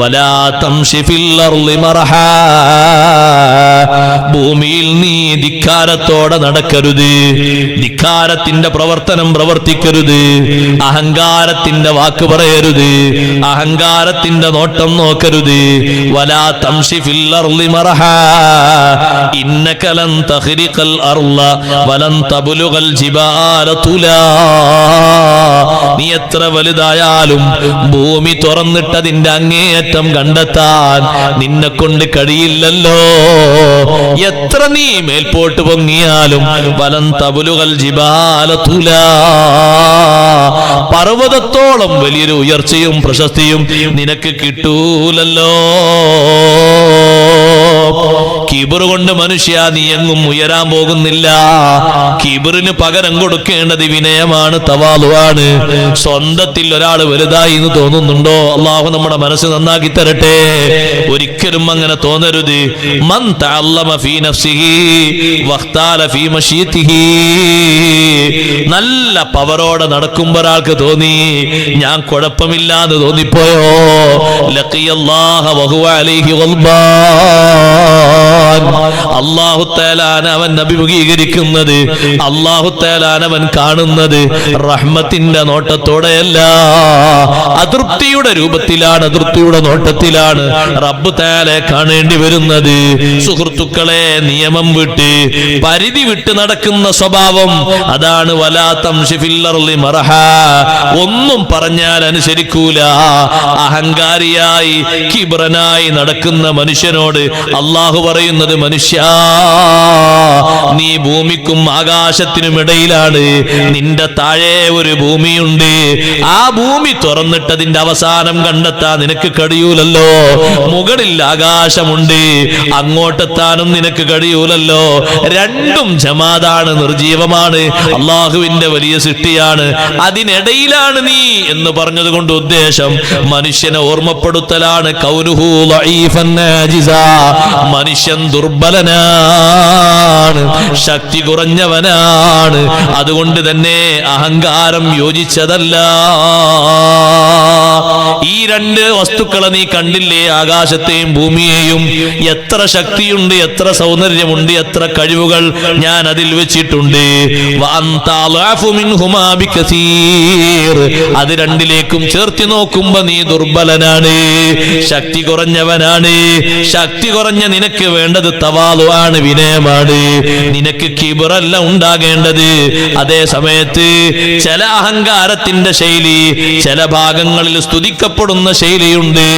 വലാ തംശി ഫിൽ അർളി മർഹാ, ഭൂമിയിൽ നീ ധിക്കാരത്തോടെ നടക്കരുത്, ധിക്കാരത്തിന്റെ പ്രവർത്തനം പ്രവർത്തിക്കരുത്, അഹങ്കാരത്തിന്റെ വാക്ക് പറയരുത്, അഹങ്കാരത്തിന്റെ നോട്ടം നോക്കരുത്. വലാ തംശി ഫിൽ അർളി മർഹാ ഇന്നക ലൻ തഖ്രിഖൽ അർള വലൻ തബ്ലുഗൽ ജിബാല തുലാ. നീ എത്ര വലുതായാലും ഭൂമി തുറന്നിട്ടതിന്റെ അങ്ങേയറ്റം കണ്ടെത്താൻ നിന്നെ കൊണ്ട് കഴിയില്ലല്ലോ. എത്ര നീ മേൽപോട്ട് പൊങ്ങിയാലും വലൻ തബ്ലുഗൽ ജിബാല തുലാ, പർവ്വതത്തോളം വലിയൊരു ഉയർച്ചയും പ്രശസ്തിയും നിനക്ക് കിട്ടൂലല്ലോ. കിബർ കൊണ്ട് മനുഷ്യ നീ എങ്ങും ഉയരാൻ പോകുന്നില്ല. കിബറിന് പകരം കൊടുക്കേണ്ടത് വിനയമാണ്, തവാളുവാണ്. സ്വന്തത്തിൽ ഒരാൾ വലുതായി എന്ന് തോന്നുന്നുണ്ടോ? അള്ളാഹു നമ്മുടെ മനസ്സ് നന്നാക്കി തരട്ടെ. ഒരിക്കലും അങ്ങനെ തോന്നരുത്. മൻ തഅല്ലമ ഫീ നഫ്സിഹി വഖ്താല ഫീ മശീതിഹി, നല്ല പവറോടെ നടക്കുമ്പോൾ ഒരാൾക്ക് തോന്നി ഞാൻ കുഴപ്പമില്ലാന്ന് തോന്നിപ്പോയോ, ലഖിയല്ലാഹ വഹുവ അലൈഹി ഗൾബാൻ. അല്ലാഹു തആലാന അവൻ അഭിമുഖീകരിക്കുന്നത്, അല്ലാഹു തആലാന അവൻ കാണുന്നത് റഹ്മത്തിന്റെ നോട്ടത്തോടെയല്ല, അതൃപ്തിയുടെ രൂപത്തിലാണ്, അതൃപ്തിയുടെ നോട്ടത്തിലാണ് റബ്ബ് തആല കാണേണ്ടി വരുന്നത്. സുഹൃത്തുക്കളെ, നിയമം വിട്ട് പരിധി വിട്ട് നടക്കുന്ന സ്വഭാവം അതാണ് വലാ തംശി ഫിൽ അർളി മർഹാ. ഒന്നും പറഞ്ഞാൽ അനുസരിക്കൂല, അഹങ്കാരിയായി കിബ്രനായി നടക്കുന്ന മനുഷ്യനോട് അള്ളാഹു പറയുന്നത്, മനുഷ്യ നീ ഭൂമിക്കും ആകാശത്തിനും ഇടയിലാണ്, നിന്റെ താഴെ ഒരു ഭൂമിയുണ്ട്. ആ ഭൂമി തുറന്നിട്ടതിന്റെ അവസാനം കണ്ടെത്താൻ നിനക്ക് കഴിയൂലല്ലോ. മുകളിൽ ആകാശമുണ്ട്, അങ്ങോട്ടെത്താനും നിനക്ക് കഴിയൂലല്ലോ. രണ്ടും ജമാദാണ്, നിർജീവമാണ്, അള്ളാഹുവിന്റെ വലിയ സൃഷ്ടിയാണ്. അതിനിടയിലാണ് നീ എന്ന് പറഞ്ഞത് കൊണ്ട് ഉദ്ദേശം മനുഷ്യനെ ഓർമ്മപ്പെടുത്തലാണ്. കൗനുഹു ലഈഫൻ ആജിസാ, മനുഷ്യൻ ദുർബലനാണ്, ശക്തി കുറഞ്ഞവനാണ്. അതുകൊണ്ട് തന്നെ അഹങ്കാരം യോജിച്ചതല്ല. ഈ രണ്ട് വസ്തുക്കളെ നീ കണ്ടില്ലേ, ആകാശത്തെയും ഭൂമിയെയും? എത്ര ശക്തിയുണ്ട്, എത്ര സൗന്ദര്യമുണ്ട്, എത്ര കഴിവുകൾ ഞാൻ അതിൽ വെച്ചിട്ടുണ്ട്. അത് രണ്ടിലേക്കും ചേർത്തി നോക്കുമ്പോ നീ ദുർബലനാണ്, ശക്തി കുറഞ്ഞവനാണ്. ശക്തി കുറഞ്ഞ നിനക്ക് വേണ്ടത് തവാളുവാണ്, വിനയമാണ്. നിനക്ക് കിബറല്ല ഉണ്ടാകേണ്ടത്. അതേ സമയത്ത് ചില അഹങ്കാരത്തിന്റെ ശൈലി, ചില ഭാഗങ്ങളിൽ സ്തുതിക്കപ്പെടുന്ന ശൈലിയുണ്ട്.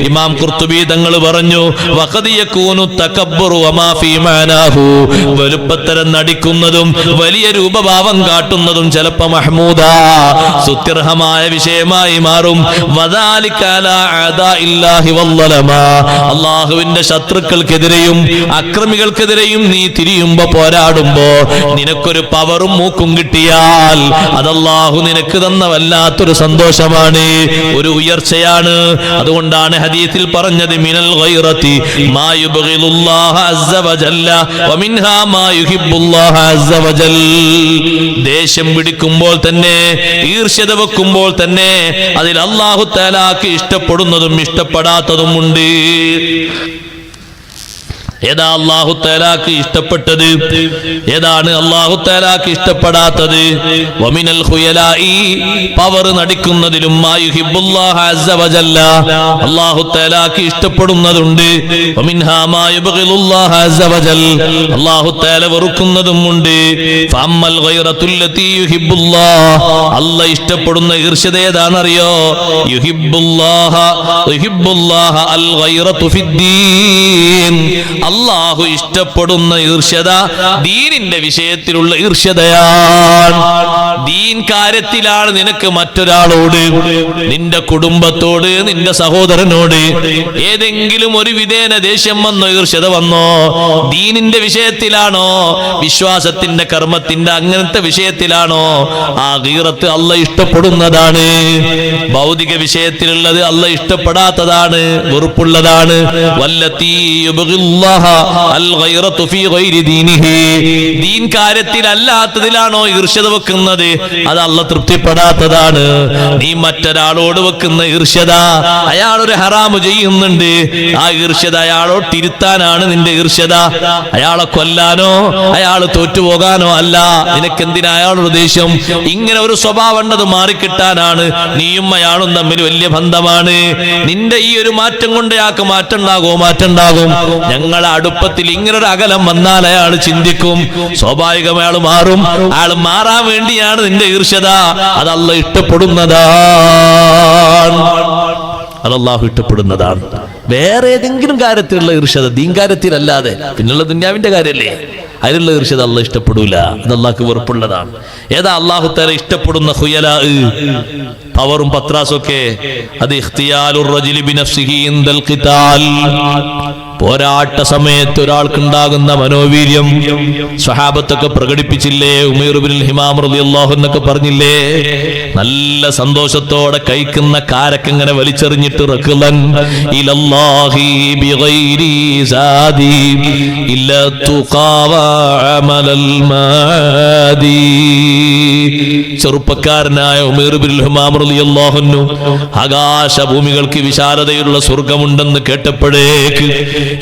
ഇമാം ഖുർത്തുബി തങ്ങൾ പറഞ്ഞു, വഖദ് യകൂനു തകബ്ബുറു വമാ ഫീ മാനാഹു, വലുപ്പത്തരം നടിക്കുന്നതും വലിയ രൂപഭാവം കാട്ടുന്നതും ചിലപ്പോ മഹ്മൂദ, സുത്യർഹമായ വിഷയമായി മാറും. വദാലിക അലാ അദാഇല്ലാഹി വല്ലലമ, അല്ലാഹുവിന്റെ ശത്രുക്കൾക്കെതിരെയും അക്രമികൾക്കെതിരെയും നീ തിരിയുമ്പോ, പോരാടുമ്പോ നിനക്കൊരു പവറും മൂക്കും കിട്ടിയാൽ അത് അല്ലാഹു നിനക്ക് തന്ന വല്ലാത്തൊരു സന്തോഷമാണ്, ഒരു ഉയർച്ചയാണ്. അതുകൊണ്ടാണ് ഹദീസിൽ പറഞ്ഞത്, മിനൽ ഗൈറതി മാ യുബ്ഗിലുല്ലാഹ അസ്സ വജല്ല വമിൻഹാ മാ യുഹിബ്ബുല്ലാഹ അസ്സ വജൽ. ദേഷ്യം പിടിക്കുമ്പോൾ തന്നെ, ഈർഷ്യത വെക്കുമ്പോൾ തന്നെ അതിൽ അല്ലാഹു തആലാക്ക് ഇഷ്ടപ്പെടുന്നതും ഇഷ്ടപ്പെടാത്തതും ഉണ്ട്. ഏതാ അല്ലാഹു തആലാക്ക് ഇഷ്ടപ്പെട്ടത്, ഏതാണ് അല്ലാഹു തആലാക്ക് ഇഷ്ടപ്പെടാത്തത്? വമിനൽ ഖുയലാഇ, പവർ നടിക്കുന്നതിലും മാ യുഹിബ്ബുല്ലാഹ അസ്സ വജല്ല, അല്ലാഹു തആലാക്ക് ഇഷ്ടപ്പെടുന്നതുണ്ട്. വമിൻഹാ മാ യുബ്ഗിലുല്ലാഹ അസ്സ വജൽ, അല്ലാഹു തആല വെറുക്കുന്നതും ഉണ്ട്. ഫഅമ്മൽ ഗൈറത്തുല്ലതി യുഹിബ്ബുല്ലാഹ്, അല്ലാഹു ഇഷ്ടപ്പെടുന്ന ഈർഷ്യത ഏതാണെന്നറിയോ? യുഹിബ്ബുല്ലാഹ അൽ ഗൈറതു ഫിദ്ദീൻ, അല്ലാഹു ഇഷ്ടപ്പെടുന്ന ഈർഷ്യത ദീനിന്റെ വിഷയത്തിലുള്ള ഈർഷ്യതയാണ്. ദീൻ കാര്യത്തിലാണ് നിനക്ക് മറ്റൊരാളോട്, നിന്റെ കുടുംബത്തോട്, നിന്റെ സഹോദരനോട് ഏതെങ്കിലും ഒരു വിധേന ദേഷ്യം വന്നോ, ഈർഷ്യത വന്നോ? ദീനിന്റെ വിഷയത്തിലാണോ, വിശ്വാസത്തിന്റെ കർമ്മത്തിന്റെ അങ്ങനത്തെ വിഷയത്തിലാണോ? ആ ഗീറത്ത് അല്ലാഹു ഇഷ്ടപ്പെടുന്നതാണ്. ഭൗതിക വിഷയത്തിലുള്ളത് അല്ലാഹു ഇഷ്ടപ്പെടാത്തതാണ്, വെറുപ്പുള്ളതാണ്. വല്ലതീ യുബ്ഗില്ലാഹ അല്ലാഹ അൽ ഗൈറതു ഫീ ഗൈരി ദീനിഹി. ദീൻ കാര്യത്തിൽ അല്ലാത്തതിലാണോ ഈർഷ്യത വെക്കുന്നത്, അത് അല്ലാഹ് തൃപ്തിപ്പെടാത്തതാണ്. നീ മറ്റൊരാളോട് വെക്കുന്ന ഈർഷ്യത, അയാൾ ഒരു ഹറാമ് ചെയ്യുന്നുണ്ട്, ആ ഈർഷ്യത അയാളോട് തിരുത്താനാണ് നിന്റെ ഈർഷ്യത. അയാളെ കൊല്ലാനോ അയാൾ തോറ്റുപോകാനോ അല്ല. നിനക്കെന്തിനാ അയാളോട് ദേഷ്യം? ഇങ്ങനെ ഒരു സ്വഭാവം ഉണ്ടത് മാറിക്കിട്ടാനാണ്. നീയും അയാളും തമ്മിൽ വലിയ ബന്ധമാണ്. നിന്റെ ഈ ഒരു മാറ്റം കൊണ്ട് അയാൾക്ക് മാറ്റം ഉണ്ടാകും. ഞങ്ങളെ അടുപ്പത്തിൽ ഇങ്ങനൊരു അകലം വന്നാൽ അയാൾ ചിന്തിക്കും, സ്വാഭാവികം അയാൾ മാറും. അയാൾ മാറാൻ വേണ്ടിയാണ് നിന്റെ ഈർഷ്യത. അത് അല്ലാഹ് ഇഷ്ടപ്പെടുന്നതാണ്. അത് അല്ലാഹു ഇഷ്ടപ്പെടുന്നതാണ്. വേറെ ഏതെങ്കിലും കാര്യത്തിലുള്ള ഈർഷ്യത, ദീൻ കാര്യത്തിലല്ലാതെ പിന്നുള്ള ദുന്യാവിന്റെ കാര്യല്ലേ, അതിലുള്ള ഈർഷ്യത അല്ലാഹ് ഇഷ്ടപ്പെടൂല. അത് അല്ലാഹ്ക്ക് വെറുപ്പുള്ളതാണ്. ഏതാ അല്ലാഹു തആല ഇഷ്ടപ്പെടുന്ന ഖുയലാ, പവറും പത്രാസൊക്കെ? അത് ഇഖ്തിയാലുർ റജുലി ബിനഫ്സിഹി ഇൻദൽ ഖിതാൽ. പോരാട്ട സമയത്ത് ഒരാൾക്കുണ്ടാകുന്ന മനോവീര്യം സ്വഹാബത്തൊക്കെ പ്രകടിപ്പിച്ചില്ലേ? ഉമൈർ ഇബ്നുൽ ഹിമാം റളിയല്ലാഹു അൻഹു പറഞ്ഞില്ലേ, നല്ല സന്തോഷത്തോടെ കഴിക്കുന്ന കാരക്ക് ഇങ്ങനെ വലിച്ചെറിഞ്ഞിട്ട് റഖ്ലൻ ഇലല്ലാഹി ബിഗൈരി സാദി ഇല്ലാ തുഖാവ അമലൽ മാദി. ചെറുപ്പക്കാരനായ ഉമൈർ ഇബ്നുൽ ഹിമാം റളിയല്ലാഹു അൻഹു ആകാശഭൂമികൾക്ക് വിശാലതയുള്ള സ്വർഗമുണ്ടെന്ന് കേട്ടപ്പോഴേക്ക്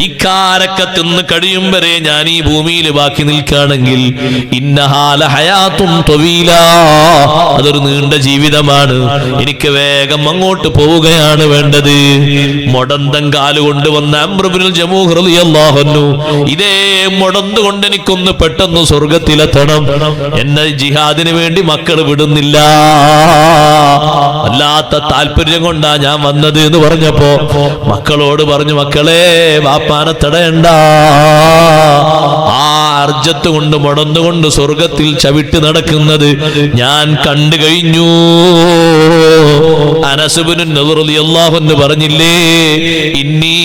ഇക്കാരക്ക തിന്ന് കഴിയും വരെ ഞാൻ ഈ ഭൂമിയിൽ ബാക്കി നിൽക്കുകയാണെങ്കിൽ ഇന്നഹാല ഹയാത്തും ത്വീല, അതൊരു നീണ്ട ജീവിതമാണ്, എനിക്ക് വേഗം അങ്ങോട്ട് പോവുകയാണ് വേണ്ടത്. മൊടന്തം കാലുകൊണ്ട് വന്ന അംർ ഇബ്നുൽ ജമൂഹ് റളിയല്ലാഹു അൻഹു, ഇതേ മൊടന്ത് കൊണ്ട് എനിക്കൊന്ന് പെട്ടെന്ന് സ്വർഗത്തിലെത്തണം, എന്നെ ജിഹാദിന് വേണ്ടി മക്കൾ വിടുന്നില്ല, വല്ലാത്ത താല്പര്യം കൊണ്ടാ ഞാൻ വന്നത് എന്ന് പറഞ്ഞപ്പോ മക്കളോട് പറഞ്ഞു, മക്കളെ വാപ്പാനെ തടയണ്ട. ആ അർജത്ത് കൊണ്ട് മൊടന്നുകൊണ്ട് സ്വർഗത്തിൽ ചവിട്ടി നടക്കുന്നത് ഞാൻ കണ്ടു കഴിഞ്ഞു. അനസ് ഇബ്നു നദർ റളിയല്ലാഹു അൻഹു പറഞ്ഞില്ലേ, ഇന്നി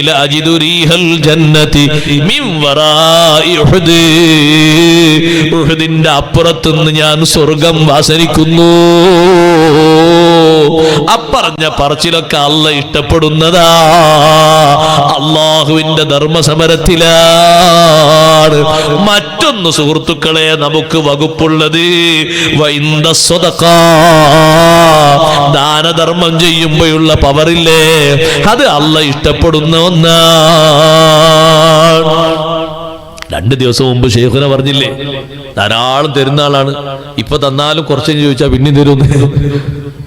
ലഅജിദു റീഹൽ ജന്നതി മിൻ വറാഇ ഉഹദ്. ഉഹദിന്റെ അപ്പുറത്തുനിന്ന് ഞാൻ സ്വർഗം വാസനിക്കുന്നു. അപ്പറഞ്ഞ പറച്ചിലൊക്കെ അല്ലാഹ് ഇഷ്ടപ്പെടുന്നതാ. അള്ളാഹുവിന്റെ ധർമ്മസമരത്തിലാണ്. മറ്റൊന്ന് സുഹൃത്തുക്കളെ നമുക്ക് വകുപ്പുള്ളത്, വൈന്ദ സ്വദഖ, ദാനധർമ്മം ചെയ്യുമ്പോഴുള്ള പവറില്ലേ, അത് അല്ലാഹ് ഇഷ്ടപ്പെടുന്ന ഒന്നാണ്. 2 ദിവസം മുമ്പ് ശൈഖുന പറഞ്ഞില്ലേ, ധാരാളം തരുന്ന ആളാണ്, ഇപ്പൊ തന്നാലും കുറച്ച് ചോദിച്ചാൽ പിന്നെയും തരുമെന്ന്.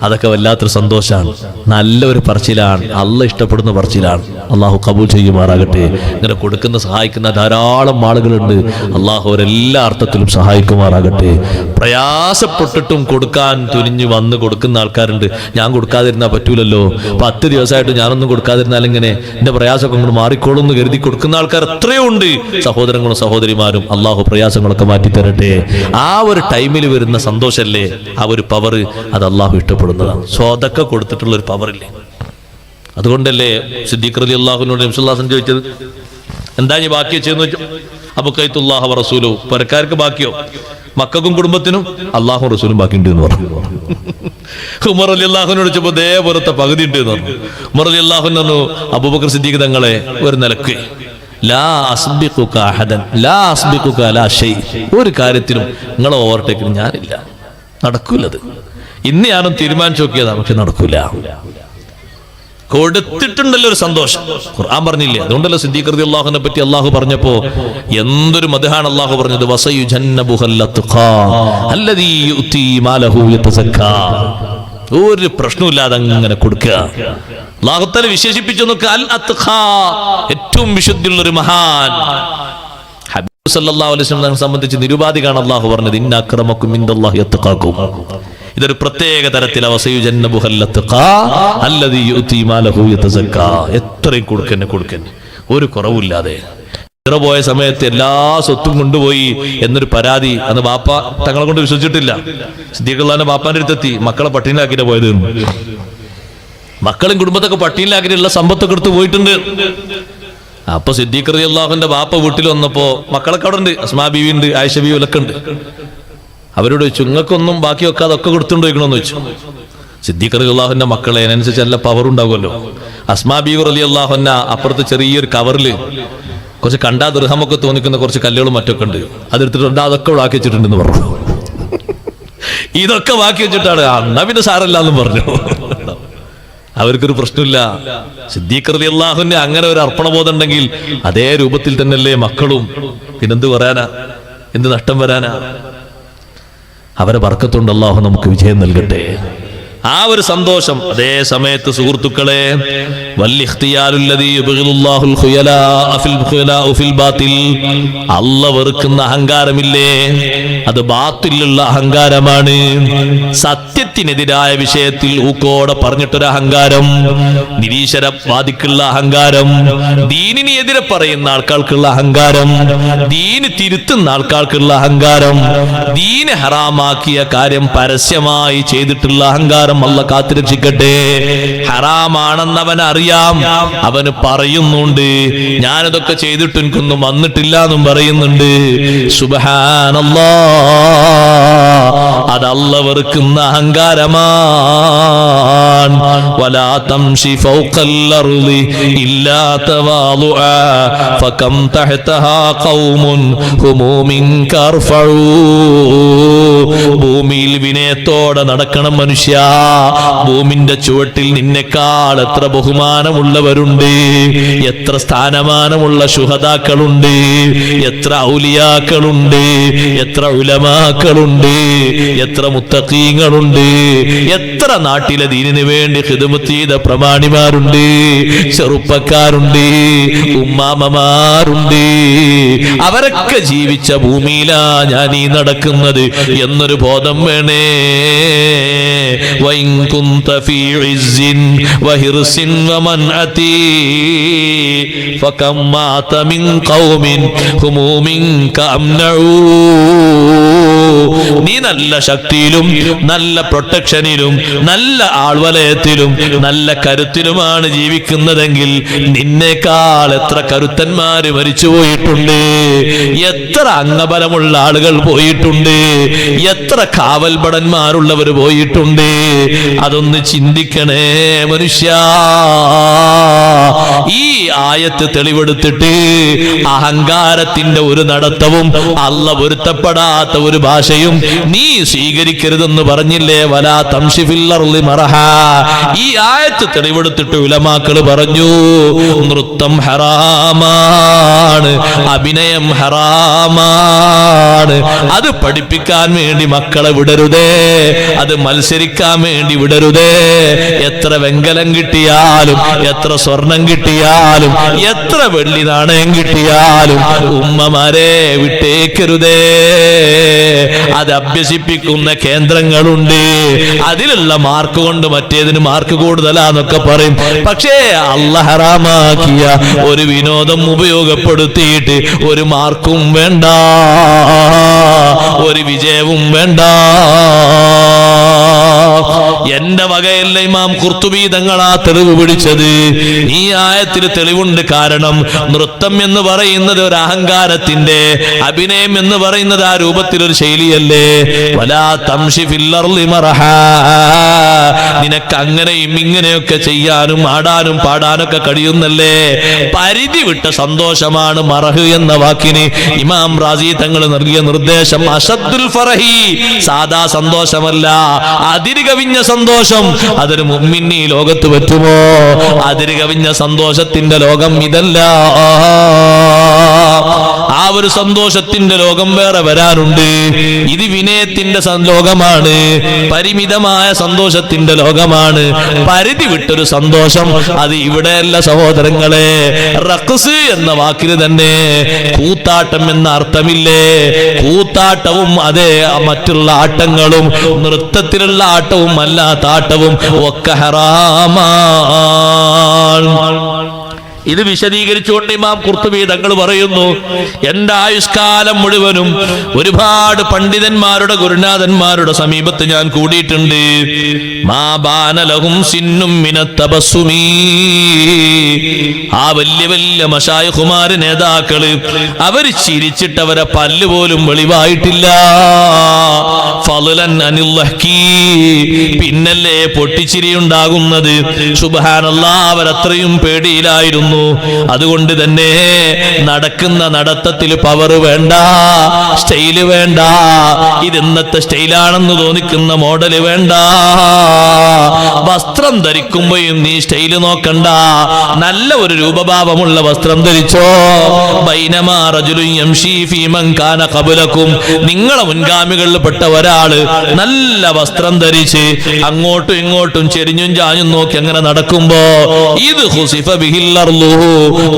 അതൊക്കെ വല്ലാത്തൊരു സന്തോഷമാണ്. നല്ലൊരു പറച്ചിലാണ്, അല്ലാഹ് ഇഷ്ടപ്പെടുന്ന പറച്ചിലാണ്. അള്ളാഹു കബൂൽ ചെയ്യുമാറാകട്ടെ. ഇങ്ങനെ കൊടുക്കുന്ന സഹായിക്കുന്ന ധാരാളം ആളുകളുണ്ട്. അള്ളാഹു അവരെല്ലാ അർത്ഥത്തിലും സഹായിക്കുമാറാകട്ടെ. പ്രയാസപ്പെട്ടിട്ടും കൊടുക്കാൻ തുനിഞ്ഞു വന്ന് കൊടുക്കുന്ന ആൾക്കാരുണ്ട്. ഞാൻ കൊടുക്കാതിരുന്നാൽ പറ്റൂലല്ലോ, 10 ദിവസമായിട്ട് ഞാനൊന്നും കൊടുക്കാതിരുന്നാൽ ഇങ്ങനെ എന്റെ പ്രയാസമൊക്കെ അങ്ങോട്ട് മാറിക്കോളും എന്ന് കരുതി കൊടുക്കുന്ന ആൾക്കാർ എത്രയോ ഉണ്ട്. സഹോദരങ്ങളും സഹോദരിമാരും, അള്ളാഹു പ്രയാസങ്ങളൊക്കെ മാറ്റിത്തരട്ടെ. ആ ഒരു ടൈമിൽ വരുന്ന സന്തോഷല്ലേ, ആ ഒരു പവർ, അത് അള്ളാഹു ഇഷ്ടപ്പെടുന്നതാണ്. സ്വതക്ക കൊടുത്തിട്ടുള്ള ഒരു പവറില്ലേ. അതുകൊണ്ടല്ലേ സിദ്ദീഖ് റളിയല്ലാഹുവിനോട് നബി സല്ലല്ലാഹു അലൈഹി വസല്ലം ചോദിച്ചത്, എന്താ നീ ബാക്കി വെച്ചെന്ന് ചോദിച്ചു. അബഖൈതുല്ലാഹ വറസൂലുഹു, പരക്കാർക്ക് ബാക്കിയോ? മക്കൾക്കും കുടുംബത്തിനും അള്ളാഹു റസൂലും ബാക്കിയുണ്ട് എന്ന് പറഞ്ഞു. ഉമർ റളിയല്ലാഹുവിനോട് ചോദിച്ചപ്പോൾ ദേവരത്തെ പകുതി ഉണ്ട് എന്ന് പറഞ്ഞു. ഉമർ റളിയല്ലാഹു പറഞ്ഞു, അബൂബക്കർ സിദ്ദീഖ് തങ്ങളെ ഒരു നിലക്ക് ലാ അസ്ബിഖുക അഹദൻ ലാ അസ്ബിഖുക അലാ ഷൈ, ഒരു കാര്യത്തിലും നിങ്ങളെ ഓവർടേക്കിന് ഞാനില്ല, നടക്കൂലത്. ഇന്ന് ഞാനും തീരുമാനിച്ചു നോക്കിയതാ, പക്ഷെ നടക്കൂല. കൊടുത്തിട്ടുണ്ടല്ലോ ഒരു സന്തോഷം. ഖുർആൻ പറഞ്ഞില്ലേ, അതുകൊണ്ടല്ലോ സിദ്ദീഖ് റളിയല്ലാഹുവിനെ പറ്റി അള്ളാഹു പറഞ്ഞപ്പോ എന്തൊരു മദ്ഹാണ് അള്ളാഹു പറഞ്ഞത്, വസയുജന്നബുഹൽ അത്ഖാ അല്ലദീ യുഅ്തി മാലഹു യതസക്കാ. ഒരു പ്രശ്നമില്ലാതെ അങ്ങനെ കൊടുക്കുക. അല്ലാഹു തആല വിശേഷിപ്പിച്ചു നോക്കുക, അൽ അത്ഖാ, ഏറ്റവും വിശുദ്ധിയുള്ള ഒരു മഹാൻ. ഹബീബ് സല്ലല്ലാഹു അലൈഹി വസല്ലം സംബന്ധിച്ച് നിരുപാധികാണ് അള്ളാഹു പറഞ്ഞത്, ഇന്ന അക്രമക്കും ഇൻദല്ലാഹി അത്ഖാക്കും. ഇതൊരു പ്രത്യേക തരത്തിൽ എത്രയും കൊടുക്കന്നെ ഒരു കുറവില്ലാതെ. പോയ സമയത്ത് എല്ലാ സ്വത്തും കൊണ്ടുപോയി എന്നൊരു പരാതി അന്ന് ബാപ്പ തങ്ങളെ കൊണ്ട് വിശ്വസിച്ചിട്ടില്ല. സിദ്ദീഖുള്ളാഹിന്റെ ബാപ്പാന്റെ അടുത്തെത്തി, മക്കളെ പട്ടിണിയിലാക്കിയിട്ട് പോയത്. മക്കളും കുടുംബത്തൊക്കെ പട്ടിണിയിലാക്കിയിട്ടുള്ള സമ്പത്തൊക്കെ എടുത്ത് പോയിട്ടുണ്ട്. അപ്പൊ സിദ്ദീഖ് റളിയല്ലാഹുവിന്റെ ബാപ്പ വീട്ടിൽ വന്നപ്പോ മക്കളൊക്കെ അവിടെ ഉണ്ട്, അസ്മാ ബീവി ഉണ്ട്, ആയിഷ ബീവി ഒക്കെ ഉണ്ട്. അവരോട് ചോദിച്ചു, നിങ്ങൾക്കൊന്നും ബാക്കി വെക്കാതെ അതൊക്കെ കൊടുത്തുകൊണ്ട് വയ്ക്കണമെന്ന് ചോദിച്ചു. സിദ്ദീഖ് റളിയല്ലാഹുവിന്റെ മക്കളെ അതിനനുസരിച്ച് നല്ല പവർ ഉണ്ടാകുമല്ലോ. അസ്മാ ബീവി റളിയല്ലാഹുഅൻഹ അപ്പുറത്ത് ചെറിയൊരു കവറിൽ കുറച്ച് കണ്ടാ ദൃഹമൊക്കെ തോന്നിക്കുന്ന കുറച്ച് കല്ലുകളും മറ്റൊക്കെ ഉണ്ട്, അതെടുത്തിട്ടുണ്ട്, അതൊക്കെ ആക്കി വെച്ചിട്ടുണ്ടെന്ന് പറഞ്ഞു. ഇതൊക്കെ ബാക്കി വെച്ചിട്ടാണ് എന്നാ പിന്നെ സാരല്ല എന്നും പറഞ്ഞു. അവർക്കൊരു പ്രശ്നമില്ല. സിദ്ദീഖ് റളിയല്ലാഹുവിന് അങ്ങനെ ഒരു അർപ്പണബോധം ഉണ്ടെങ്കിൽ അതേ രൂപത്തിൽ തന്നെയല്ലേ മക്കളും. പിന്നെന്ത് പറയാനാ, എന്ത് നഷ്ടം വരാനാ? അവരെ ബർക്കത്തുണ്ട്. അല്ലാഹു നമുക്ക് വിജയം നൽകട്ടെ. ആ ഒരു സന്തോഷം. അതേ സമയത്ത് സുഹൃത്തുക്കളെ, അല്ലാഹു വെറുക്കുന്ന അഹങ്കാരമില്ലേ, അത് ബാത്തിലുള്ള അഹങ്കാരമാണ്. സത്യത്തിനെതിരായ വിഷയത്തിൽ ഊക്കോടെ പറഞ്ഞിട്ടൊരു അഹങ്കാരം, നിരീശ്വരവാദിക്കുള്ള അഹങ്കാരം, ദീനിന് എതിരെ പറയുന്ന ആൾക്കാർക്കുള്ള അഹങ്കാരം, ദീന് തിരുത്തുന്ന ആൾക്കാർക്കുള്ള അഹങ്കാരം, ദീന് ഹറാമാക്കിയ കാര്യം പരസ്യമായി ചെയ്തിട്ടുള്ള അഹങ്കാരം അല്ല കാത്തുരക്ഷിക്കട്ടെ. ഹറാമാണെന്ന് അവൻ അറിയാം, അവന് പറയുന്നുണ്ട്, ഞാനതൊക്കെ ചെയ്തിട്ട് എനിക്കൊന്നും വന്നിട്ടില്ല എന്നും പറയുന്നുണ്ട്. സുബ്ഹാനല്ലാഹ്, അത് അല്ല വെറുക്കുന്ന അഹങ്കാരമാണ്. വലാ തംശി ഫൗഖൽ അർളി ഇല്ലാ തവാളുആ ഫകം തഹ്തഹാ ഖൗമുൻ ഹുമൂ മിൻക അർഫഉ. ഭൂമിയിൽ വിനയത്തോടെ നടക്കണം മനുഷ്യ. ഭൂമിന്റെ ചുവട്ടിൽ നിന്നെക്കാൾ എത്ര ബഹുമാനമുള്ളവരുണ്ട്, എത്ര സ്ഥാനമാനമുള്ള ശുഹദാക്കളുണ്ട്, എത്ര ഔലിയാക്കളുണ്ട്, എത്ര ഉലമാക്കളുണ്ട്, എത്ര മുത്തഖീങ്ങളുണ്ട്, എത്ര നാട്ടിലെ ദീനിന് വേണ്ടി ഖിദ്മത്ത് ചെയ്ത പ്രമാണിമാരുണ്ട്, ചെറുപ്പക്കാരുണ്ട്, ഉമ്മാമമാരുണ്ട്. അവരൊക്കെ ജീവിച്ച ഭൂമിയിലാ ഞാൻ ഈ നടക്കുന്നത് എന്നൊരു ബോധം വേണേ. وإن كنت في عز وحرص ومنعتي فكم مات من قوم هم منك أمنعوا. നീ നല്ല ശക്തിയിലും നല്ല പ്രൊട്ടക്ഷനിലും നല്ല ആൾവലയത്തിലും നല്ല കരുത്തിലുമാണ് ജീവിക്കുന്നതെങ്കിൽ നിന്നേക്കാൾ എത്ര കരുത്തന്മാര് മരിച്ചു പോയിട്ടുണ്ട്, എത്ര അംഗബലമുള്ള ആളുകൾ പോയിട്ടുണ്ട്, എത്ര കാവൽഭടന്മാരുള്ളവർ പോയിട്ടുണ്ട്. അതൊന്ന് ചിന്തിക്കണേ മനുഷ്യ. ഈ ആയത്ത് തെളിവെടുത്തിട്ട് അഹങ്കാരത്തിന്റെ ഒരു നടത്തവും അല്ല പൊരുത്തപ്പെടാത്ത ഒരു ഭാഷയും നീ സ്വീകരിക്കരുതെന്ന് പറഞ്ഞില്ലേ? വലാ തംശി ഫിൽ അർളി മറഹാ. ഈ ആയത്ത് തെളിവെടുത്തിട്ട് ഉലമാക്കൾ പറഞ്ഞു, നൃത്തം ഹറാമാണ്, അഭിനയം ഹറാമാണ്. അത് പഠിപ്പിക്കാൻ വേണ്ടി മക്കളെ വിടരുതേ, അത് മത്സരിക്കാൻ വേണ്ടി വിടരുതേ. എത്ര വെങ്കലം കിട്ടിയാലും, എത്ര സ്വർണം കിട്ടിയാലും, എത്ര വെള്ളി നാണയം കിട്ടിയാലും ഉമ്മമാരെ വിട്ടേക്കരുതേ. അത് അഭ്യസിപ്പിക്കുന്ന കേന്ദ്രങ്ങളുണ്ട്, അതിലുള്ള മാർക്ക് കൊണ്ട് മറ്റേതിന് മാർക്ക് കൂടുതലാന്നൊക്കെ പറയും. പക്ഷേ അല്ലാഹ് ഹറാമാക്കിയ ഒരു വിനോദം ഉപയോഗപ്പെടുത്തിയിട്ട് ഒരു മാർക്കും വേണ്ട, ഒരു വിജയവും വേണ്ട. എന്റെ വകയല്ല ഇമാം ഖുർത്തുബി തങ്ങളാ തെളിവ് പിടിച്ചത്. ഈ ആയത്തിൽ തെളിവുണ്ട്. കാരണം നൃത്തം എന്ന് പറയുന്നത് ഒരു അഹങ്കാരത്തിന്റെ, അഭിനയം എന്ന് പറയുന്നത് ആ രൂപത്തിലൊരു ശൈലിയല്ലേ. വലാ തംശി ഫിൽ അർളി മറഹാ. നിനക്ക് അങ്ങനെയും ഇങ്ങനെയൊക്കെ ചെയ്യാനും ആടാനും പാടാനൊക്കെ കഴിയുന്നല്ലേ. പരിധി വിട്ട സന്തോഷമാണ് മറഹ് എന്ന വാക്കിന് ഇമാം റാസി തങ്ങൾ നൽകിയ നിർദ്ദേശം. അശദ്ദുൽ ഫറഹി, സാദാ സന്തോഷമല്ല, അതിര് കവിഞ്ഞ സന്തോഷം. അതൊരു മുഅ്മിന് ഈ ലോകത്ത് പറ്റുമോ? അതിര് കവിഞ്ഞ സന്തോഷത്തിന്റെ ലോകം ഇതല്ല. ആ ഒരു സന്തോഷത്തിന്റെ ലോകം വേറെ വരാനുണ്ട്. ഇത് വിനയത്തിന്റെ ലോകമാണ്, പരിമിതമായ സന്തോഷത്തിന്റെ ലോകമാണ്. പരിധി വിട്ടൊരു സന്തോഷം അത് ഇവിടെയല്ല സഹോദരങ്ങളെ. റഖ്സ് എന്ന വാക്കിന് തന്നെ കൂത്താട്ടം എന്ന അർത്ഥമില്ലേ? കൂത്താട്ടവും അതേ മറ്റുള്ള ആട്ടങ്ങളും, നൃത്തത്തിലുള്ള ആട്ടവും അല്ലാത്ത ആട്ടവും ഒക്കെ ഹറാമാണ്. ഇത് വിശദീകരിച്ചുകൊണ്ട് ഇമാം ഖുർത്തുബി തങ്ങൾ പറയുന്നു, എന്റെ ആയുഷ്കാലം മുഴുവനും ഒരുപാട് പണ്ഡിതന്മാരുടെ ഗുരുനാഥന്മാരുടെ സമീപത്ത് ഞാൻ കൂടിയിട്ടുണ്ട്. മാ ബാന ലഹും സിന്നും മിനത്ത് തബസ്സുമി. ആ വലിയ വലിയ മശായിഖുമാര് നേതാക്കള് അവര് ചിരിച്ചിട്ടവരെ പല്ല് പോലും വെളിവായിട്ടില്ല. ഫളലൻ അനിൽ ലഹ്കി, പിന്നല്ലേ പൊട്ടിച്ചിരി ഉണ്ടാകുന്നത്. സുബ്ഹാനല്ലാഹ്, അവരത്രയും പേടിയിലായിരുന്നു. അതുകൊണ്ട് തന്നെ നടക്കുന്ന നടത്തത്തിൽ പവർ വേണ്ട, സ്റ്റൈല് വേണ്ട, ഇത് ഇന്നത്തെ സ്റ്റൈലാണെന്ന് തോന്നിക്കുന്ന മോഡല് വേണ്ട. വസ്ത്രം ധരിക്കുമ്പോഴും നീ സ്റ്റൈല് നോക്കണ്ട, നല്ല ഒരു രൂപഭാവമുള്ള വസ്ത്രം ധരിച്ചോ. ബൈനമാ റജുലുൻ യംശി ഫീ മൻ കാന ഖബലകും, നിങ്ങളെ മുൻഗാമികളിൽ പെട്ട ഒരാള് നല്ല വസ്ത്രം ധരിച്ച് അങ്ങോട്ടും ഇങ്ങോട്ടും ചെരിഞ്ഞും ചാഞ്ഞും നോക്കി അങ്ങനെ നടക്കുമ്പോ ഇത് ഖുസിഫ ബിഹിൽ അർളു,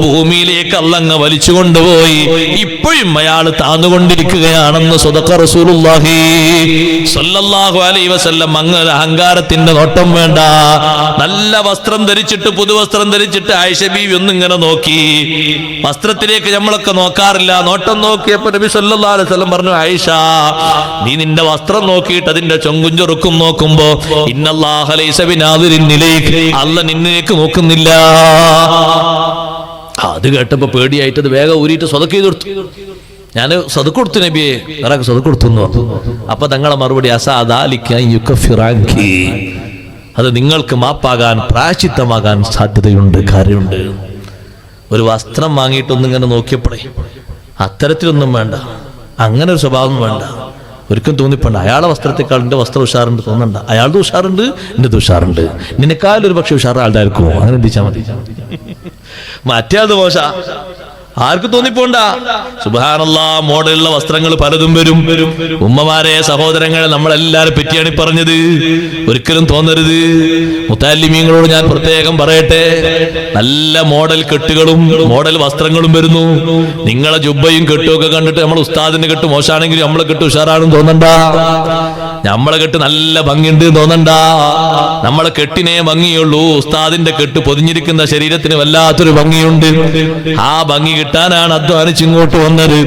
ഭൂമിയിലേക്ക് അള്ളങ്ങ് വലിച്ചു കൊണ്ടുപോയി ഇപ്പോഴും അയാൾ താന്നുകൊണ്ടിരിക്കുകയാണെന്ന് സ്വദഖ റസൂലുള്ളാഹി സ്വല്ലല്ലാഹു അലൈഹി വസല്ലം. അങ്ങനെ അഹങ്കാരത്തിന്റെ നോട്ടം വേണ്ട. നല്ല വസ്ത്രം ധരിച്ചിട്ട് പുതുവസ്ത്രം ധരിച്ചിട്ട് ആയിഷ ബീവി ഒന്നിങ്ങനെ നോക്കി. വസ്ത്രത്തിലേക്ക് നമ്മളൊക്കെ നോക്കാറില്ല. നോട്ടം നോക്കിയപ്പോ നബി സല്ലല്ലാഹു അലൈഹി വസല്ലം പറഞ്ഞു, ആയിഷ നീ നിന്റെ വസ്ത്രം നോക്കിയിട്ട് അതിന്റെ ചൊങ്കും ചൊറുക്കും നോക്കുമ്പോ ഇന്നല്ലാഹ ലൈസ ബിനാദിരിൻ ഇലൈക, അല്ലാഹ് നിന്നിലേക്ക് നോക്കുന്നില്ല. അത് കേട്ടപ്പോ പേടിയായിട്ട് അത് വേഗം ഊരിയിട്ട് സ്വതക്ക ചെയ്ത് കൊടുത്തു. ഞാൻ സ്വതക്ക് കൊടുത്തു നബിയെ, വേറെ സ്വതക്ക് കൊടുത്തു എന്ന് പറഞ്ഞു. അപ്പൊ തങ്ങളെ മറുപടി അത് നിങ്ങൾക്ക് മാപ്പാകാൻ പ്രായശ്ചിത്തമാകാൻ സാധ്യതയുണ്ട്, കാര്യമുണ്ട്. ഒരു വസ്ത്രം വാങ്ങിയിട്ടൊന്നിങ്ങനെ നോക്കിയപ്പോഴേ അത്തരത്തിലൊന്നും വേണ്ട, അങ്ങനെ ഒരു സ്വഭാവം വേണ്ട. ഒരിക്കലും തോന്നിപ്പണ്ട അയാളെ വസ്ത്രത്തെക്കാൾ എൻ്റെ വസ്ത്രം ഉഷാറുണ്ട് തോന്നണ്ട. അയാളുടെ ഉഷാറുണ്ട്, എൻ്റെ ഉഷാറുണ്ട്, നിനക്കാലൊരു പക്ഷെ ഉഷാറ് ആളുടെ ആയിരിക്കുമോ, അങ്ങനെ എന്തിച്ചാൽ മതി. മറ്റേ അത് മോശ, ആർക്ക് തോന്നിപ്പോണ്ട. സുബ്ഹാനല്ലാഹ്, മോഡലുള്ള വസ്ത്രങ്ങൾ പലതും വരും. ഉമ്മമാരെ, സഹോദരങ്ങളെ, നമ്മളെല്ലാരും പറ്റിയാണ് പറഞ്ഞത്. ഒരിക്കലും തോന്നരുത്. മുത്തല്ലിമീങ്ങളോട് ഞാൻ പ്രത്യേകം പറയട്ടെ, നല്ല മോഡൽ കെട്ടുകളും മോഡൽ വസ്ത്രങ്ങളും വരുന്നു. നിങ്ങളെ ജുബ്ബയും കെട്ടുമൊക്കെ കണ്ടിട്ട് നമ്മൾ ഉസ്താദിന്റെ കെട്ട് മോശമാണെങ്കിലും നമ്മളെ കെട്ട് ഉഷാറാണെന്ന് തോന്നണ്ട. നമ്മളെ കെട്ട് നല്ല ഭംഗിയുണ്ട് തോന്നണ്ട. നമ്മളെ കെട്ടിനെ ഭംഗിയുള്ളൂ, ഉസ്താദിന്റെ കെട്ട് പൊതിഞ്ഞിരിക്കുന്ന ശരീരത്തിന് വല്ലാത്തൊരു ഭംഗിയുണ്ട്. ആ ഭംഗി കിട്ടാനാണ് അധ്വാനിച്ച് ഇങ്ങോട്ട് വന്നത്.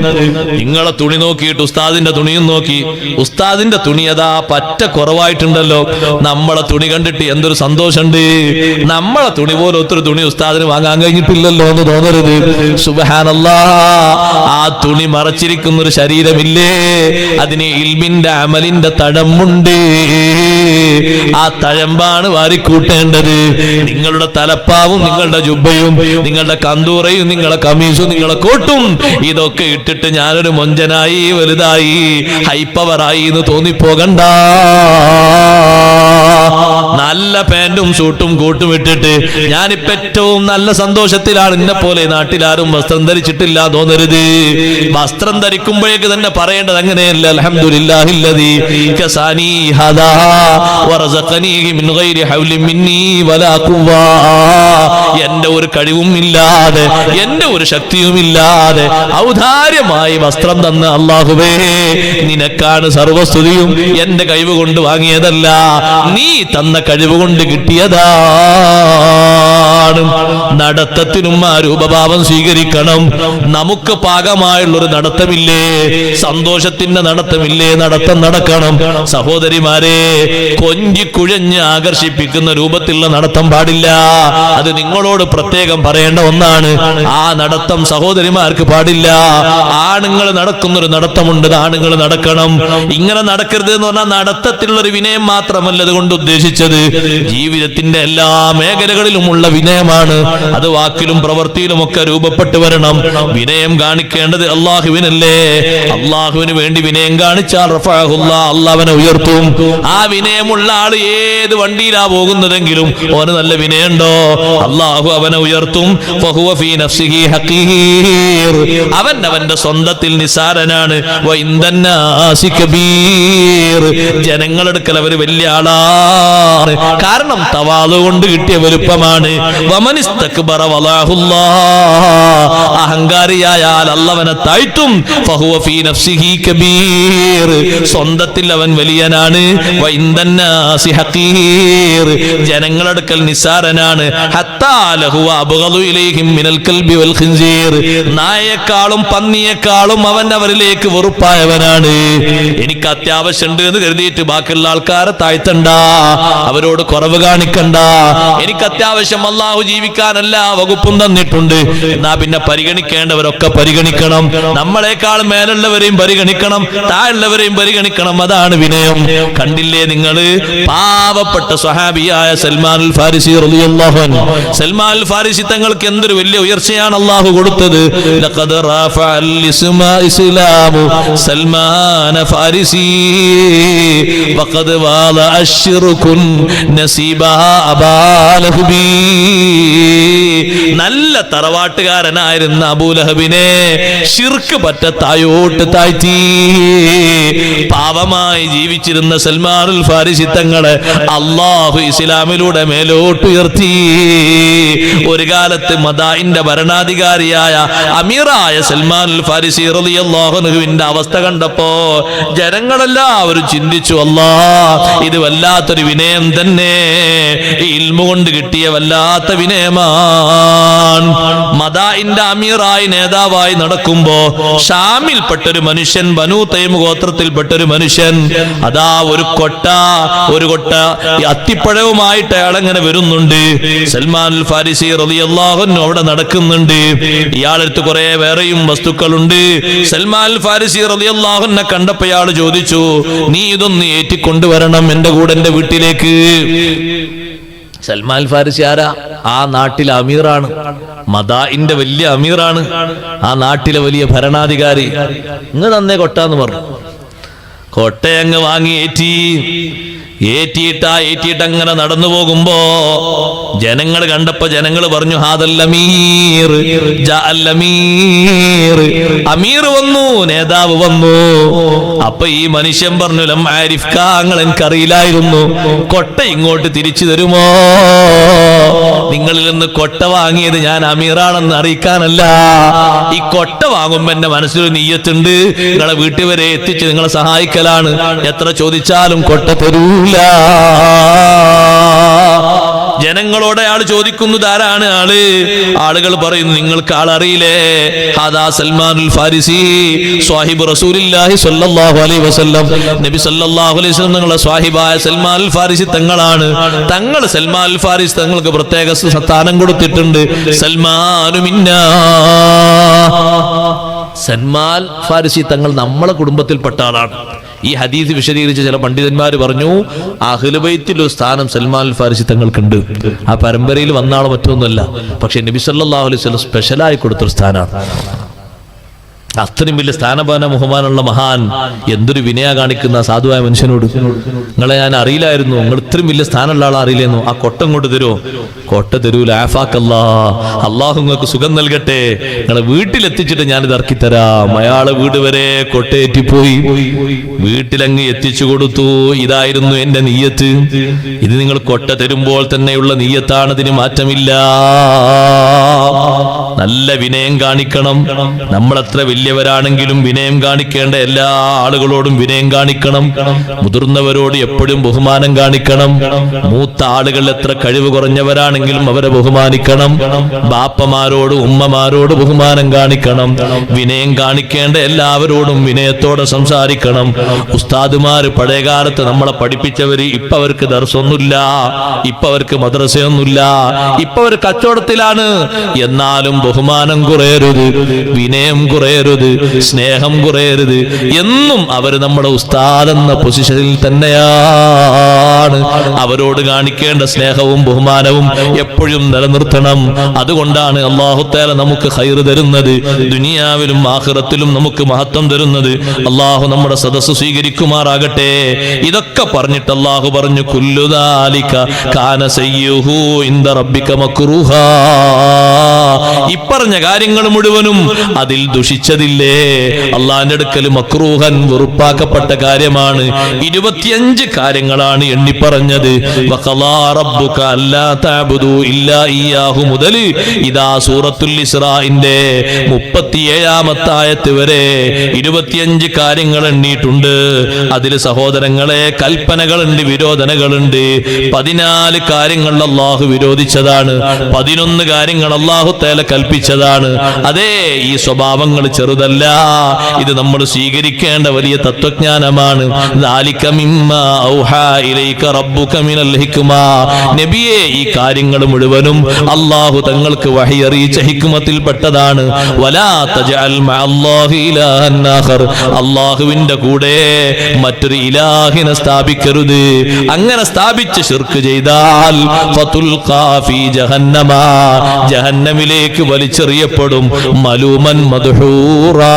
നിങ്ങളെ തുണി നോക്കിയിട്ട് ഉസ്താദിന്റെ തുണിയും നോക്കി, ഉസ്താദിന്റെ തുണി അതാ പറ്റ കുറവായിട്ടുണ്ടല്ലോ, നമ്മളെ തുണി കണ്ടിട്ട് എന്തൊരു സന്തോഷമുണ്ട്. നമ്മളെ തുണി പോലെ ഒത്തിരി തുണി ഉസ്താദിന് വാങ്ങാൻ കഴിഞ്ഞിട്ടില്ലല്ലോ എന്ന് തോന്നരുത്. സുബ്ഹാനല്ലാഹ്, ആ തുണി മറച്ചിരിക്കുന്ന ഒരു ശരീരമില്ലേ, അതിന് ഇൽമിന്റെ അമലിന്റെ തഴമ്പുണ്ട്. ആ തഴമ്പാണ് വാരിക്കൂട്ടേണ്ടത്. നിങ്ങളുടെ തലപ്പാവും നിങ്ങളുടെ ജുബ്ബയും നിങ്ങളുടെ കന്തൂറയും നിങ്ങളുടെ കമീസും നിങ്ങളെ കോട്ടും ഇതൊക്കെ ഇട്ടിട്ട് ഞാനൊരു മൊഞ്ചനായി വലുതായി ഹൈപ്പവറായി എന്ന് തോന്നിപ്പോകണ്ട. നല്ല പാന്റും സൂട്ടും കോട്ടും ഇട്ടിട്ട് ഞാനിപ്പോ ഏറ്റവും നല്ല സന്തോഷത്തിലാണ്, ഇന്നെ പോലെ നാട്ടിലാരും വസ്ത്രം ധരിച്ചിട്ടില്ല തോന്നരുത്. വസ്ത്രം ധരിക്കുമ്പോഴേക്ക് തന്നെ പറയേണ്ടത് അങ്ങനെയല്ല, അൽഹംദുലില്ലാഹില്ലദീ കസാനി ഹദാ വറസഖനീഹി മിൻ ഗൈരി ഹൗലിൻ മിന്നീ വലാ ഖുവ്വാ. എന്റെ ഒരു കഴിവും ഇല്ലാതെ എന്റെ ഒരു ശക്തിയും ഇല്ലാതെ ഔദാര്യമായി വസ്ത്രം തന്ന അല്ലാഹുവേ, നിനക്കാണ് സർവസ്തുതിയും. എന്റെ കഴിവ് കൊണ്ട് വാങ്ങിയതല്ല, നീ തന്ന കഴിവ് കൊണ്ട് കിട്ടിയതാണ്. നടത്തത്തിനും ആ രൂപഭാവം സ്വീകരിക്കണം. നമുക്ക് പാകമായുള്ളൊരു നടത്തമില്ലേ, സന്തോഷത്തിന്റെ നടത്തമില്ലേ, നടത്തം നടക്കണം. സഹോദരിമാരെ, കൊഞ്ചിക്കുഴഞ്ഞ് ആകർഷിപ്പിക്കുന്ന രൂപത്തിലുള്ള നടത്തം പാടില്ല. അത് നിങ്ങളോട് പ്രത്യേകം പറയേണ്ട ഒന്നാണ്. ആ നടത്തം സഹോദരിമാർക്ക് പാടില്ല. ആണുങ്ങൾ നടക്കുന്നൊരു നടത്തമുണ്ട്, ആണുങ്ങൾ നടക്കണം. ഇങ്ങനെ നടക്കരുത് എന്ന് പറഞ്ഞാൽ നടത്തത്തിലുള്ള ഒരു വിനയം മാത്രമല്ല അതുകൊണ്ട് ഉദ്ദേശിച്ചത്, ജീവിതത്തിന്റെ എല്ലാ മേഖലകളിലുമുള്ള വിനയമാണ്. അത് വാക്കിലും പ്രവൃത്തിയിലും ഒക്കെ രൂപപ്പെട്ടു വരണം. വിനയം കാണിക്കേണ്ടത് അള്ളാഹുവിനല്ലേ. അള്ളാഹുവിന് വേണ്ടി വിനയം കാണിച്ചാൽ റഫഅഹുല്ലാഹ്, അള്ളാഹ് അവനെ ഉയർത്തും. ആ വിനയമുള്ള ആള് ഏത് വണ്ടിയിലാ പോകുന്നതെങ്കിലും ഓന് നല്ല വിനയുണ്ടോ, അള്ളാഹു അവനെ ഉയർത്തും. ഫഹുവ ഫീ നഫ്സിഹി ഹഖീർ, അവൻ അവന്റെ സ്വന്തത്തിൽ നിസാരനാണ്. വ ഇൻദന്നാസി കബീർ, ജനങ്ങളെടുക്കൽ അവർ വലിയ ആളാണ്. കാരണം തവാളു കൊണ്ട് കിട്ടിയ വലുപ്പമാണ്. വമനിസ്തക്ബറ വലാഹുല്ലാഹ്, അഹങ്കാരിയായാൽ അല്ലാഹുവനെ താഴ്ത്തും. ഫഹുവ ഫീ നഫ്സിഹി കബീർ, സ്വന്തത്തിൽ അവൻ വലിയനാണ്. വ ഇൻദന്നാസി ഹഖീർ, ജനങ്ങളെടുക്കൽ നിസാരനാണ്. ഹത്താ ലഹു അബ്ഗദു ഇലൈഹിം മിനൽ കൽബി വൽ ഖിൻസീർ, നായയെക്കാളും പന്നിയെക്കാളും അവൻ അവരിലേക്ക് വെറുപ്പായവനാണ്. എനിക്ക് അത്യാവശ്യമുണ്ട് എന്ന് കരുതിയിട്ട് ബാക്കിയുള്ള ആൾക്കാരെ താഴ്ത്തണ്ട. അവരോട് കുറവ് കാണിക്കണ്ട. എനിക്ക് അത്യാവശ്യം അള്ളാഹു ജീവിക്കാൻ എല്ലാ വകുപ്പും തന്നിട്ടുണ്ട്. എന്നാ പിന്നെ പരിഗണിക്കേണ്ടവരൊക്കെ പരിഗണിക്കണം. നമ്മളെക്കാൾ മേലുള്ളവരെയും പരിഗണിക്കണം, താഴുള്ളവരെയും പരിഗണിക്കണം. അതാണ് വിനയം. കണ്ടില്ലേ നിങ്ങൾ, പാവപ്പെട്ട സ്വഹാബിയായ സൽമാനുൽ ഫാരിസി റളിയല്ലാഹു അൻഹു, സൽമാനുൽ ഫാരിസി തങ്ങൾക്ക് എന്തൊരു വലിയ ഉയർച്ചയാണ് അള്ളാഹു കൊടുത്തത്. ലഖദ് റഫഅൽ ഇസ്ലാമു സൽമാന ഫാരിസി വഖദ് വാല അശ്റുകുൻ നസീബാ അബാ ലഹബി. നല്ല തറവാട്ടുകാരനായിരുന്ന അബൂലഹബിനെ ശിർക്ക് പറ്റ തായോട്ട് താഴ്ത്തി. പാവമായി ജീവിച്ചിരുന്ന സൽമാനുൽ ഫാരിസി തങ്ങളെ അള്ളാഹു ഇസ്ലാമിലൂടെ മേലോട്ടുയർത്തി. ഒരു കാലത്ത് മദാഇന്റെ ഭരണാധികാരിയായ അമീറായ സൽമാനുൽ ഫാരിസി റളിയല്ലാഹു അൻഹുവിന്റെ അവസ്ഥ കണ്ടപ്പോ ജനങ്ങളെല്ലാവരും ചിന്തിച്ചു, അല്ലാഹ് ഇത് വല്ലാത്തൊരു വിനയം തന്നെ, ഇൽമു കൊണ്ട് കിട്ടിയ വല്ലാത്ത വിനയമാണ്. മദാഇന്റെ അമീറായി നേതാവായി നടക്കുമ്പോ ഷാമിൽപ്പെട്ടൊരു മനുഷ്യൻ, ബനൂ തൈം ഗോത്രത്തിൽപ്പെട്ടൊരു മനുഷ്യൻ, അതാ ഒരു കൊട്ട അത്തിപ്പഴവുമായിട്ട് അയാളെങ്ങനെ വരുന്നുണ്ട്. സൽമാനുൽ ഫാരിസി റളിയല്ലാഹു അൻഹു അവിടെ നടക്കുന്നുണ്ട്. ഇയാളടുത്ത് കുറെ വേറെയും വസ്തുക്കളുണ്ട്. സൽമാനുൽ ഫാരിസി റളിയല്ലാഹു അൻഹു കണ്ടപ്പോ ഇയാൾ ചോദിച്ചു, നീ ഇതൊന്ന് ഏറ്റിക്കൊണ്ടുവരണം എന്റെ കൂടെ, എന്റെ വീട്ടിലേക്ക്. സൽമാൻ ഫാരിസി ആരാ? ആ നാട്ടിലെ അമീറാണ്, മദാഇന്റെ വലിയ അമീറാണ്, ആ നാട്ടിലെ വലിയ ഭരണാധികാരി. ഇങ്ങ് തന്നേ കൊട്ടാന്ന് പറഞ്ഞു. കൊട്ടയങ്ങ് വാങ്ങി ഏറ്റിയിട്ട് അങ്ങനെ നടന്നു പോകുമ്പോ ജനങ്ങൾ കണ്ടപ്പോ ജനങ്ങൾ പറഞ്ഞു, ഹാദൽ അമീർ ജഅൽ അമീർ, അമീർ വന്നു, നേതാവ് വന്നു. അപ്പൊ ഈ മനുഷ്യൻ പറഞ്ഞു, ലം ആരിഫ്ക, നിങ്ങൾ എനിക്കറിയില്ലായിരുന്നു, കൊട്ട ഇങ്ങോട്ട് തിരിച്ചു തരുമോ? നിങ്ങളിൽ നിന്ന് കൊട്ട വാങ്ങിയത് ഞാൻ അമീറാണെന്ന് അറിയിക്കാനല്ല. ഈ കൊട്ട വാങ്ങുമ്പോ എന്റെ മനസ്സിലൊരു നിയ്യത്തുണ്ട്, നിങ്ങളെ വീട്ടിൽ വരെ എത്തിച്ച് നിങ്ങളെ സഹായിക്കലാണ്. എത്ര ചോദിച്ചാലും കൊട്ട തരൂല. ജനങ്ങളോട് അയാൾ ചോദിക്കുന്നത് ആരാണ് ആള്? ആളുകൾ പറയുന്നു, നിങ്ങൾക്ക് ആളറിയില്ലേ, ഹാദാ സൽമാനുൽ ഫാരിസി സ്വാഹിബ് റസൂലുള്ളാഹി സ്വല്ലല്ലാഹു അലൈഹി വസല്ലം, നബി സ്വല്ലല്ലാഹു അലൈഹി വസല്ലം തങ്ങളുടെ സ്വാഹിബായ സൽമാനുൽ ഫാരിസി തങ്ങളാണ്. തങ്ങൾ സൽമാനുൽ ഫാരിസി തങ്ങൾക്ക് പ്രത്യേക സ്ഥാനം കൊടുത്തിട്ടുണ്ട്. സൽമാനു മിന്നാ, സൽമാൻ ഫാരിസി തങ്ങൾ നമ്മളെ കുടുംബത്തിൽപ്പെട്ട ആളാണ്. ഈ ഹദീസ് വിശദീകരിച്ച ചില പണ്ഡിതന്മാർ പറഞ്ഞു, അഹ്ലു ബൈത്തിൽ ഒരു സ്ഥാനം സൽമാൻ ഫാരിസി തങ്ങൾക്കുണ്ട്. ആ പരമ്പരയിൽ വന്നാളോ മറ്റൊന്നുമല്ല, പക്ഷെ നബി സല്ലല്ലാഹു അലൈഹി വസല്ലം സ്പെഷ്യലായി കൊടുത്തൊരു സ്ഥാനമാണ്. അത്രയും വലിയ സ്ഥാനമാന ബഹുമാനമുള്ള മഹാൻ എന്തൊരു വിനയ കാണിക്കുന്ന സാധുവായ മനുഷ്യനോട്. നിങ്ങളെ ഞാൻ അറിയില്ലായിരുന്നു, നിങ്ങൾ ഇത്രയും വലിയ സ്ഥാനമുള്ള ആളെ അറിയില്ലായിരുന്നു. ആ കൊട്ട കൊണ്ട് തരുമോ? കൊട്ട തരൂല. ആഫാക്കല്ലാ, അള്ളാഹു നിങ്ങൾക്ക് സുഖം നൽകട്ടെ, നിങ്ങളെ വീട്ടിലെത്തിച്ചിട്ട് ഞാനിത് ഇറക്കിത്തരാം. അയാളെ വീട് വരെ കൊട്ടയേറ്റിപ്പോയി, വീട്ടിലങ്ങ് എത്തിച്ചു കൊടുത്തു. ഇതായിരുന്നു എന്റെ നീയത്ത്. ഇത് നിങ്ങൾ കൊട്ട തരുമ്പോൾ തന്നെയുള്ള നീയത്താണ്, ഇതിന് മാറ്റമില്ല. നല്ല വിനയം കാണിക്കണം. നമ്മളെത്ര വലിയവരാണെങ്കിലും വിനയം കാണിക്കേണ്ട എല്ലാ ആളുകളോടും വിനയം കാണിക്കണം. മുതിർന്നവരോട് എപ്പോഴും ബഹുമാനം കാണിക്കണം. മൂത്ത ആളുകൾ എത്ര കഴിവ് കുറഞ്ഞവരാണെങ്കിലും അവരെ ബഹുമാനിക്കണം. ബാപ്പമാരോട് ഉമ്മമാരോട് ബഹുമാനം കാണിക്കണം. വിനയം കാണിക്കേണ്ട എല്ലാവരോടും വിനയത്തോടെ സംസാരിക്കണം. ഉസ്താദുമാര് പഴയകാലത്ത് നമ്മളെ പഠിപ്പിച്ചവര് ഇപ്പൊ അവർക്ക് ദർസൊന്നുമില്ല, ഇപ്പൊ അവർക്ക് മദ്രസയൊന്നുമില്ല, ഇപ്പൊ അവർ കച്ചവടത്തിലാണ്. എന്നാലും ബഹുമാനം കുറയരുത്, വിനയം കുറയരുത്, സ്നേഹം കുറയരുത്. എന്നും അവർ നമ്മുടെ ഉസ്താദ് എന്ന പൊസിഷനിൽ തന്നെയാണ്. അവരോട് കാണിക്കേണ്ട സ്നേഹവും ബഹുമാനവും എപ്പോഴും നിലനിർത്തണം. അതുകൊണ്ടാണ് അല്ലാഹു തആല നമുക്ക് ഖൈർ തരുന്നത്, ദുനിയാവിലും ആഖിറത്തിലും നമുക്ക് മഹത്വം തരുന്നത്. അല്ലാഹു നമ്മുടെ സദസ്സ് സ്വീകരിക്കുമാറാകട്ടെ. ഇതൊക്കെ പറഞ്ഞിട്ട് അല്ലാഹു പറഞ്ഞു, കുല്ലു ദാലിക കാന സയ്യുഹു ഇൻദ റബ്ബിക മക്റൂഹാ. ഇപ്പറഞ്ഞ കാര്യങ്ങൾ മുഴുവനും അതിൽ ദുഷിച്ചതില്ലേ, അള്ളാന്റെ അടുക്കൽ മക്റൂഹൻ, വെറുപ്പാക്കപ്പെട്ട കാര്യമാണ്. 25 കാര്യങ്ങളാണ് എണ്ണിപ്പറഞ്ഞത്. വഖളാ റബ്ബുക അല്ലാ തഅബുദു ഇല്ലാ ഇയ്യാഹു മുതൽ ഇദാ സൂറത്തുൽ ഇസ്രാഇന്റെ 37-ാമത്തെ ആയത്ത് വരെ 25 കാര്യങ്ങൾ എണ്ണിയിട്ടുണ്ട്. അതിൽ സഹോദരങ്ങളെ കൽപ്പനകളുണ്ട്, വിരോധനകളുണ്ട്. 14 കാര്യങ്ങൾ അല്ലാഹു വിരോധിച്ചതാണ്, 11 കാര്യങ്ങൾ അല്ലാഹു തആല കൽപ്പിച്ചതാണ്. അതേ, ഈ സ്വഭാവങ്ങൾ ചെറുതല്ല, ഇത് നമ്മൾ സ്വീകരിക്കേണ്ട വലിയ തത്വജ്ഞാനമാണ്. നബിയെ, ഈ കാര്യങ്ങൾ മുഴുവനും അള്ളാഹു തങ്ങൾക്ക് വഹി അറിയിച്ച ഹിക്മത്തിൽപ്പെട്ടതാണ്. അള്ളാഹുവിന്റെ കൂടെ മറ്റൊരു ഇലാഹിനെ സ്ഥാപിക്കരുത്. അങ്ങനെ സ്ഥാപിച്ച് ശിർക്ക് ചെയ്താൽ ജഹന്നമിലേക്ക് വലിച്ചെറിയപ്പെടും. മലൂമൻ മദ്ഹൂറാ,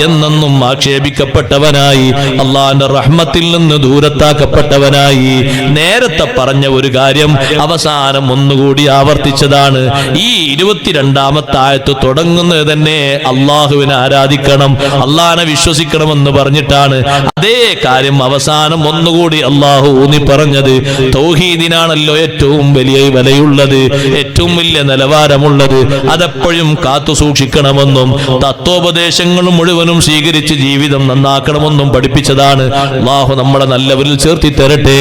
എന്നെന്നും ആക്ഷേപിക്കപ്പെട്ടവനായി, അള്ളാന്റെ റഹ്മത്തിൽ നിന്ന് ദൂരത്താക്കപ്പെട്ടവനായി. നേരത്തെ പറഞ്ഞ ഒരു കാര്യം അവസാനം ഒന്നുകൂടി ആവർത്തിച്ചതാണ്. ഈ 22-ാമത്തെ ആയത്ത് തുടങ്ങുന്നത് തന്നെ അള്ളാഹുവിനെ ആരാധിക്കണം, അള്ളാഹിനെ വിശ്വസിക്കണമെന്ന് പറഞ്ഞിട്ടാണ്. അതേ കാര്യം അവസാനം ഒന്നുകൂടി അള്ളാഹു ഊന്നി പറഞ്ഞത് തൗഹീദിനാണല്ലോ ഏറ്റവും വലിയ വിലയുള്ളത്, ഏറ്റവും വലിയ നിലവാരമുള്ളത്. അതെപ്പോഴും കാത്തു സൂക്ഷിക്കണമെന്നും തത്വോപദേശങ്ങൾ മുഴുവനും സ്വീകരിച്ച് ജീവിതം നന്നാക്കണമെന്നും പഠിപ്പിച്ചതാണ്. അള്ളാഹു നമ്മളെ നല്ലവരിൽ ചേർത്തി തരട്ടെ.